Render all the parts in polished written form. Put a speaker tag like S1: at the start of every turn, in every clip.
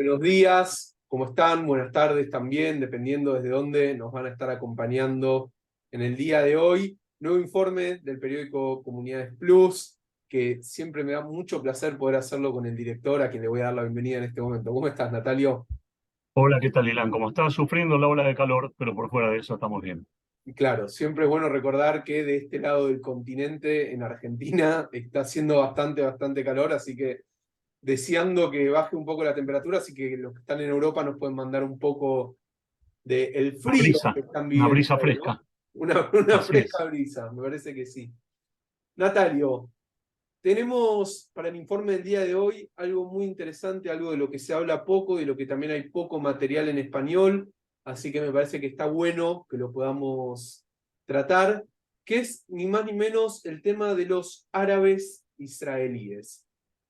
S1: Buenos días, ¿cómo están? Buenas tardes también, dependiendo desde dónde nos van a estar acompañando en el día de hoy. Nuevo informe del periódico Comunidades Plus, que siempre me da mucho placer poder hacerlo con el director, a quien le voy a dar la bienvenida en este momento. ¿Cómo estás, Natalio?
S2: Hola, ¿qué tal, Ilan? Como estás sufriendo la ola de calor, pero por fuera de eso estamos bien.
S1: Y claro, siempre es bueno recordar que de este lado del continente, en Argentina, está haciendo bastante calor, así que deseando que baje un poco la temperatura, así que los que están en Europa nos pueden mandar un poco del frío que están
S2: Una
S1: viviendo
S2: brisa
S1: ahí, ¿no?
S2: fresca,
S1: Una
S2: así
S1: fresca
S2: es.
S1: brisa, me parece que sí. Natalio, tenemos para el informe del día de hoy algo muy interesante, algo de lo que se habla poco, de lo que también hay poco material en español, así que me parece que está bueno que lo podamos tratar, que es ni más ni menos el tema de los árabes israelíes.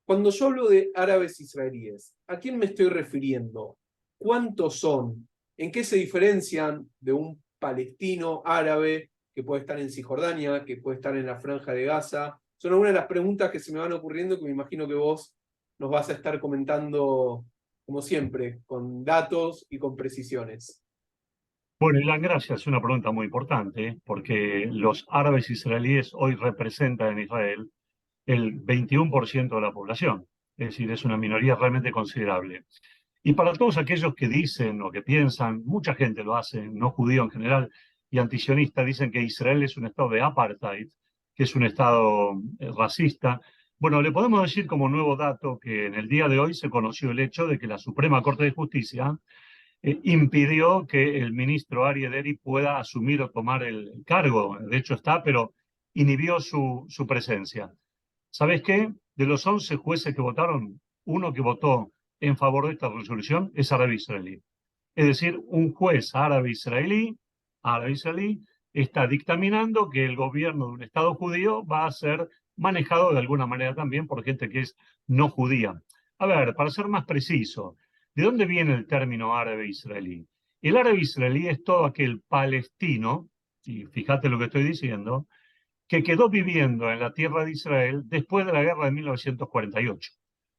S1: Cuando yo hablo de árabes israelíes, ¿a quién me estoy refiriendo? ¿Cuántos son? ¿En qué se diferencian de un palestino árabe que puede estar en Cisjordania, que puede estar en la Franja de Gaza? Son algunas de las preguntas que se me van ocurriendo que me imagino que vos nos vas a estar comentando, como siempre, con datos y con precisiones.
S2: Bueno, Ilan, gracias. Es una pregunta muy importante, porque los árabes israelíes hoy representan en Israel el 21% de la población. Es decir, es una minoría realmente considerable. Y para todos aquellos que dicen o que piensan, mucha gente lo hace, no judío en general, y antisionista, dicen que Israel es un estado de apartheid, que es un estado racista. Bueno, le podemos decir como nuevo dato que en el día de hoy se conoció el hecho de que la Suprema Corte de Justicia impidió que el ministro Ari Ederi pueda asumir o tomar el cargo. De hecho está, pero inhibió su presencia. ¿Sabes qué? De los 11 jueces que votaron, uno que votó en favor de esta resolución es árabe-israelí. Es decir, un juez árabe-israelí, está dictaminando que el gobierno de un Estado judío va a ser manejado de alguna manera también por gente que es no judía. A ver, para ser más preciso, ¿de dónde viene el término árabe-israelí? El árabe-israelí es todo aquel palestino, y fíjate lo que estoy diciendo, que quedó viviendo en la tierra de Israel después de la guerra de 1948,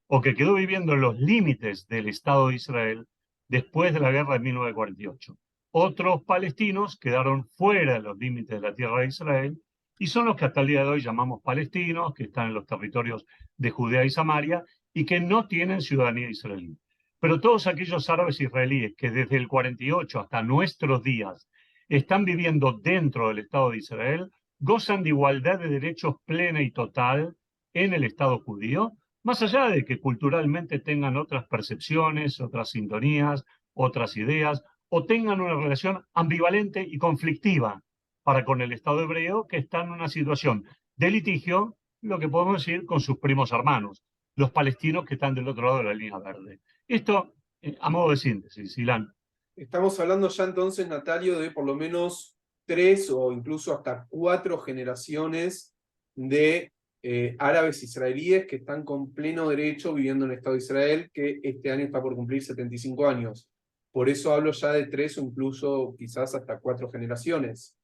S2: o que quedó viviendo en los límites del Estado de Israel después de la guerra de 1948. Otros palestinos quedaron fuera de los límites de la tierra de Israel y son los que hasta el día de hoy llamamos palestinos, que están en los territorios de Judea y Samaria y que no tienen ciudadanía israelí. Pero todos aquellos árabes israelíes que desde el 48 hasta nuestros días están viviendo dentro del Estado de Israel gozan de igualdad de derechos plena y total en el Estado judío, más allá de que culturalmente tengan otras percepciones, otras sintonías, otras ideas, o tengan una relación ambivalente y conflictiva para con el Estado hebreo, que está en una situación de litigio, lo que podemos decir, con sus primos hermanos, los palestinos que están del otro lado de la línea verde. Esto, a modo de síntesis, Ilan.
S1: Estamos hablando ya entonces, Natalio, de por lo menos tres o incluso hasta cuatro generaciones de árabes israelíes que están con pleno derecho viviendo en el Estado de Israel, que este año está por cumplir 75 años. Por eso hablo ya de tres o incluso quizás hasta cuatro generaciones.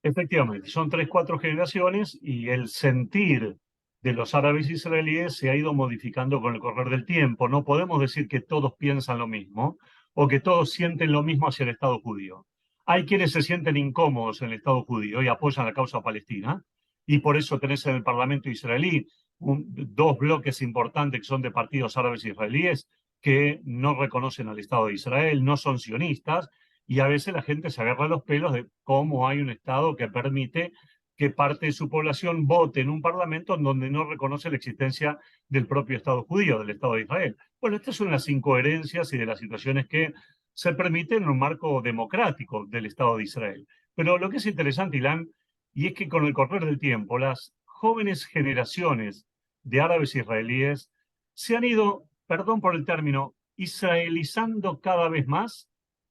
S2: Efectivamente, son tres, cuatro generaciones y el sentir de los árabes israelíes se ha ido modificando con el correr del tiempo. No podemos decir que todos piensan lo mismo o que todos sienten lo mismo hacia el Estado judío. Hay quienes se sienten incómodos en el Estado judío y apoyan la causa palestina, y por eso tenés en el Parlamento israelí dos bloques importantes que son de partidos árabes israelíes que no reconocen al Estado de Israel, no son sionistas, y a veces la gente se agarra los pelos de cómo hay un Estado que permite que parte de su población vote en un parlamento en donde no reconoce la existencia del propio Estado judío, del Estado de Israel. Bueno, estas son las incoherencias y de las situaciones que se permiten en un marco democrático del Estado de Israel. Pero lo que es interesante, Ilan, y es que con el correr del tiempo, las jóvenes generaciones de árabes israelíes se han ido, perdón por el término, israelizando cada vez más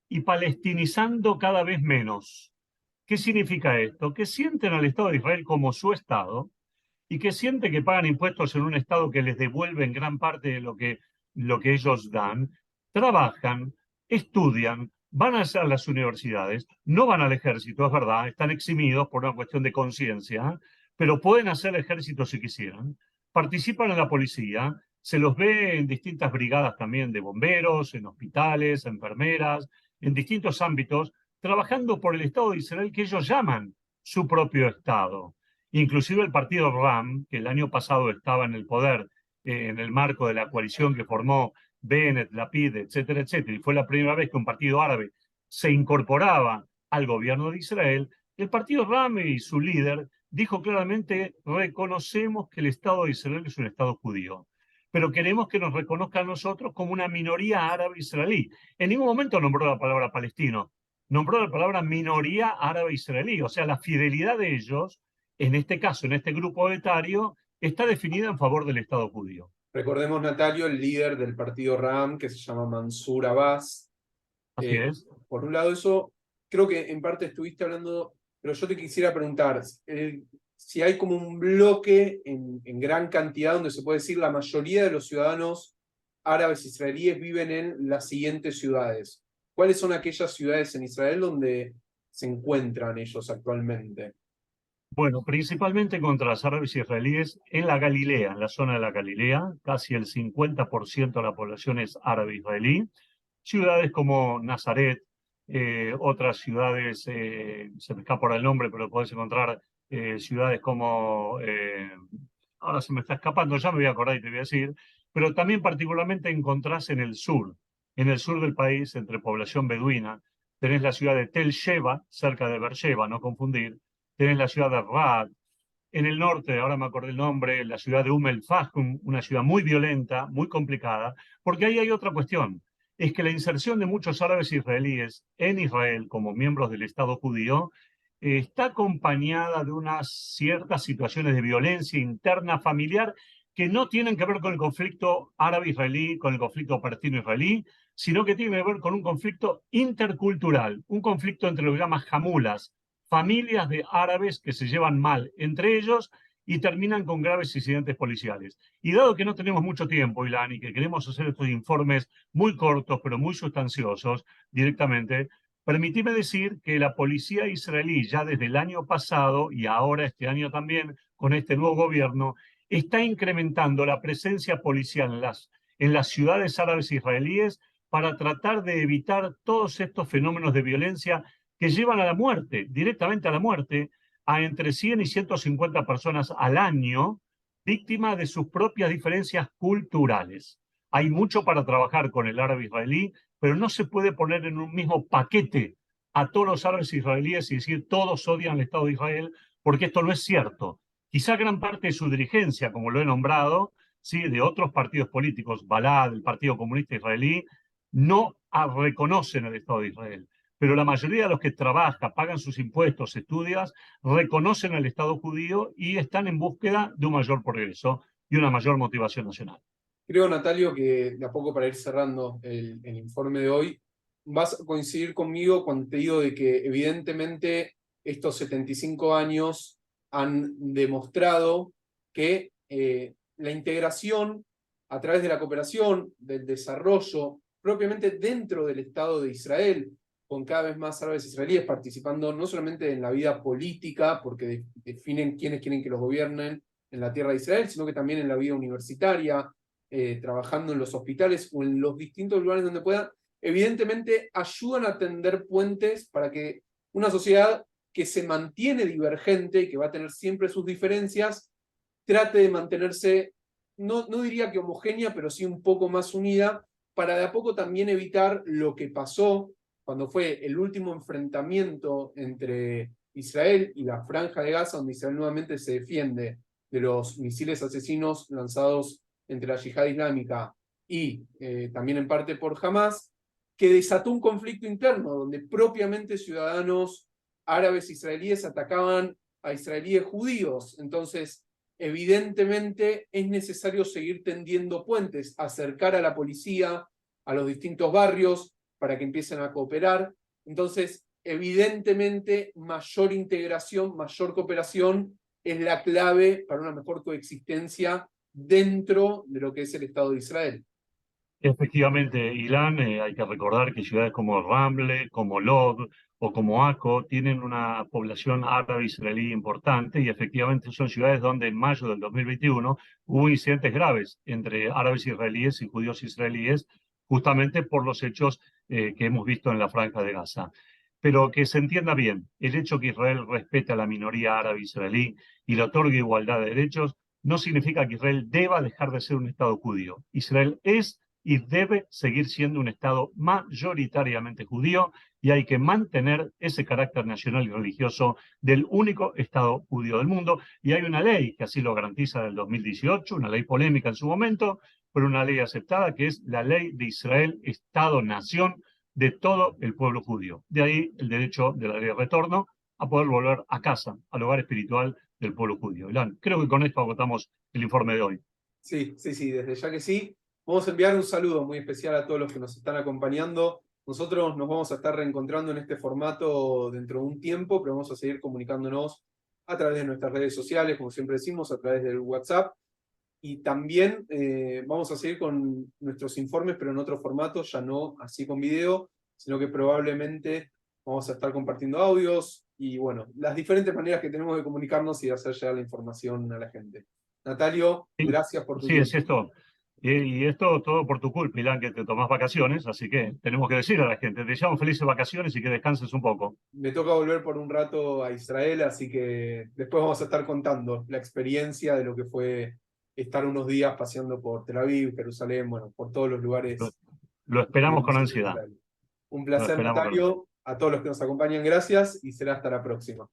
S2: y palestinizando cada vez menos. ¿Qué significa esto? Que sienten al Estado de Israel como su Estado y que sienten que pagan impuestos en un Estado que les devuelve en gran parte de lo que ellos dan, trabajan, estudian, van a hacer las universidades, no van al ejército, es verdad, están eximidos por una cuestión de conciencia, pero pueden hacer ejército si quisieran, participan en la policía, Se los ve en distintas brigadas también de bomberos, en hospitales, enfermeras, en distintos ámbitos, trabajando por el Estado de Israel que ellos llaman su propio Estado. Inclusive el partido RAM, que el año pasado estaba en el poder en el marco de la coalición que formó Bennett, Lapid, etcétera, etcétera, y fue la primera vez que un partido árabe se incorporaba al gobierno de Israel, el partido RAM y su líder dijo claramente: reconocemos que el Estado de Israel es un Estado judío, pero queremos que nos reconozcan a nosotros como una minoría árabe israelí. En ningún momento nombró la palabra palestino, nombró la palabra minoría árabe israelí. O sea, la fidelidad de ellos, en este caso, en este grupo etario, está definida en favor del Estado judío.
S1: Recordemos, Natalio, el líder del partido RAM, que se llama Mansur Abbas.
S2: Así es.
S1: Por un lado, eso creo que en parte estuviste hablando, pero yo te quisiera preguntar si hay como un bloque en gran cantidad donde se puede decir la mayoría de los ciudadanos árabes israelíes viven en las siguientes ciudades. ¿Cuáles son aquellas ciudades en Israel donde se encuentran ellos actualmente?
S2: Bueno, principalmente contra los árabes israelíes en la Galilea, en la zona de la Galilea, casi el 50% de la población es árabe israelí. Ciudades como Nazaret, otras ciudades, se me escapa por el nombre, pero podés encontrar ciudades como, ahora se me está escapando, ya me voy a acordar y te voy a decir, pero también particularmente encontrás en el sur del país, entre población beduina, tenés la ciudad de Tel Sheva, cerca de Beersheba, no confundir, tenés la ciudad de Raad, en el norte, ahora me acordé el nombre, la ciudad de el Fahum, una ciudad muy violenta, muy complicada, porque ahí hay otra cuestión, es que la inserción de muchos árabes israelíes en Israel como miembros del Estado judío está acompañada de unas ciertas situaciones de violencia interna familiar que no tienen que ver con el conflicto árabe-israelí, con el conflicto palestino-israelí, sino que tienen que ver con un conflicto intercultural, un conflicto entre lo que llaman jamulas, familias de árabes que se llevan mal entre ellos y terminan con graves incidentes policiales. Y dado que no tenemos mucho tiempo, Ilan, y que queremos hacer estos informes muy cortos, pero muy sustanciosos directamente, permitime decir que la policía israelí ya desde el año pasado y ahora este año también con este nuevo gobierno está incrementando la presencia policial en las ciudades árabes israelíes para tratar de evitar todos estos fenómenos de violencia que llevan a la muerte, directamente a la muerte, a entre 100 y 150 personas al año, víctimas de sus propias diferencias culturales. Hay mucho para trabajar con el árabe israelí, pero no se puede poner en un mismo paquete a todos los árabes israelíes y decir todos odian al Estado de Israel, porque esto no es cierto. Quizá gran parte de su dirigencia, como lo he nombrado, ¿sí?, de otros partidos políticos, Balad, el Partido Comunista Israelí, no reconocen el Estado de Israel, pero la mayoría de los que trabajan, pagan sus impuestos, estudian, reconocen al Estado judío y están en búsqueda de un mayor progreso y una mayor motivación nacional.
S1: Creo, Natalio, que de a poco para ir cerrando el informe de hoy, vas a coincidir conmigo cuando te digo de que evidentemente estos 75 años han demostrado que la integración a través de la cooperación, del desarrollo, propiamente dentro del Estado de Israel, con cada vez más árabes israelíes participando no solamente en la vida política, porque definen quiénes quieren que los gobiernen en la tierra de Israel, sino que también en la vida universitaria, trabajando en los hospitales o en los distintos lugares donde puedan, evidentemente ayudan a tender puentes para que una sociedad que se mantiene divergente y que va a tener siempre sus diferencias, trate de mantenerse, no diría que homogénea, pero sí un poco más unida, para de a poco también evitar lo que pasó cuando fue el último enfrentamiento entre Israel y la Franja de Gaza, donde Israel nuevamente se defiende de los misiles asesinos lanzados entre la yihad islámica y también en parte por Hamas, que desató un conflicto interno donde propiamente ciudadanos árabes israelíes atacaban a israelíes judíos. Entonces, evidentemente es necesario seguir tendiendo puentes, acercar a la policía a los distintos barrios para que empiecen a cooperar. Entonces, evidentemente, mayor integración, mayor cooperación es la clave para una mejor coexistencia dentro de lo que es el Estado de Israel.
S2: Efectivamente, Ilan, hay que recordar que ciudades como Ramle, como Lod o como Akko tienen una población árabe israelí importante y efectivamente son ciudades donde en mayo del 2021 hubo incidentes graves entre árabes israelíes y judíos israelíes, justamente por los hechos que hemos visto en la Franja de Gaza. Pero que se entienda bien, el hecho que Israel respete a la minoría árabe israelí y le otorgue igualdad de derechos no significa que Israel deba dejar de ser un Estado judío. Israel es y debe seguir siendo un Estado mayoritariamente judío y hay que mantener ese carácter nacional y religioso del único Estado judío del mundo. Y hay una ley que así lo garantiza del 2018, una ley polémica en su momento, pero una ley aceptada que es la ley de Israel, Estado-Nación de todo el pueblo judío. De ahí el derecho de la ley de retorno a poder volver a casa, al hogar espiritual del pueblo judío. Ilan, creo que con esto agotamos el informe de hoy.
S1: Sí, sí, sí, desde ya que sí. Vamos a enviar un saludo muy especial a todos los que nos están acompañando. Nosotros nos vamos a estar reencontrando en este formato dentro de un tiempo, pero vamos a seguir comunicándonos a través de nuestras redes sociales, como siempre decimos, a través del WhatsApp. Y también vamos a seguir con nuestros informes, pero en otro formato, ya no así con video, sino que probablemente vamos a estar compartiendo audios y bueno, las diferentes maneras que tenemos de comunicarnos y de hacer llegar la información a la gente. Natalio,
S2: Sí,
S1: gracias por tu
S2: sí, es
S1: tiempo.
S2: esto. Y esto todo por tu culpa, Ilan, que te tomás vacaciones, así que tenemos que decir a la gente, te deseamos felices vacaciones y que descanses un poco.
S1: Me toca volver por un rato a Israel, así que después vamos a estar contando la experiencia de lo que fue estar unos días paseando por Tel Aviv, Jerusalén, bueno, por todos los
S2: Lo,
S1: lugares
S2: lo
S1: que
S2: esperamos con
S1: vimos en
S2: ansiedad.
S1: Israel. Un
S2: Lo
S1: placer,
S2: esperamos con ansiedad.
S1: Natalio. A todos los que nos acompañan, gracias y será hasta la próxima.